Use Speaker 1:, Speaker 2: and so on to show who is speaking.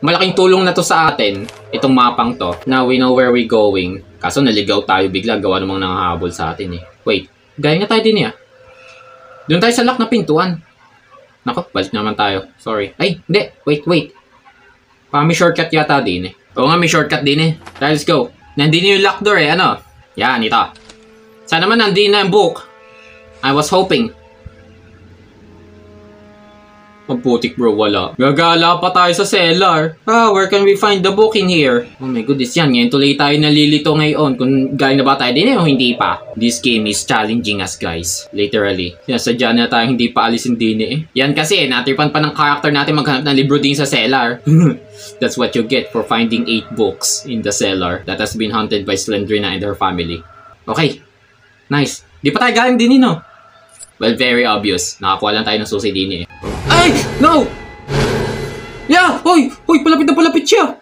Speaker 1: Malaking tulong na to sa atin, itong mapang to. Now we know where we going. Kaso naligaw tayo bigla, gawa namang nangahabol sa atin eh. Wait, gaya nga tayo din eh. Doon tayo sa lock na pintuan. Nako, balik naman tayo. Sorry. Ay, hindi. Wait. May shortcut yata din eh. Oo nga, may shortcut din eh. Let's go. Nandito yung lock door eh. Ano? Yan, ito. Sana naman nandito na yung book. I was hoping. Mabutik bro, wala. Gagala pa tayo sa cellar. Where can we find the book in here? Oh my goodness, yan. Ngayon tuloy tayo nalilito ngayon. Kung galing na ba tayo din eh o hindi pa. This game is challenging us guys. Literally. Sadya na tayo hindi pa alisin din eh. Yan kasi, natripan pa ng character natin maghanap ng libro din sa cellar. That's what you get for finding 8 books in the cellar that has been haunted by Slendrina and her family. Okay. Nice. Di pa tayo galing din no? Well, very obvious. Nakakuha lang tayo ng susi din eh. Ay! No! Yeah! Hoy! Palapit na palapit siya!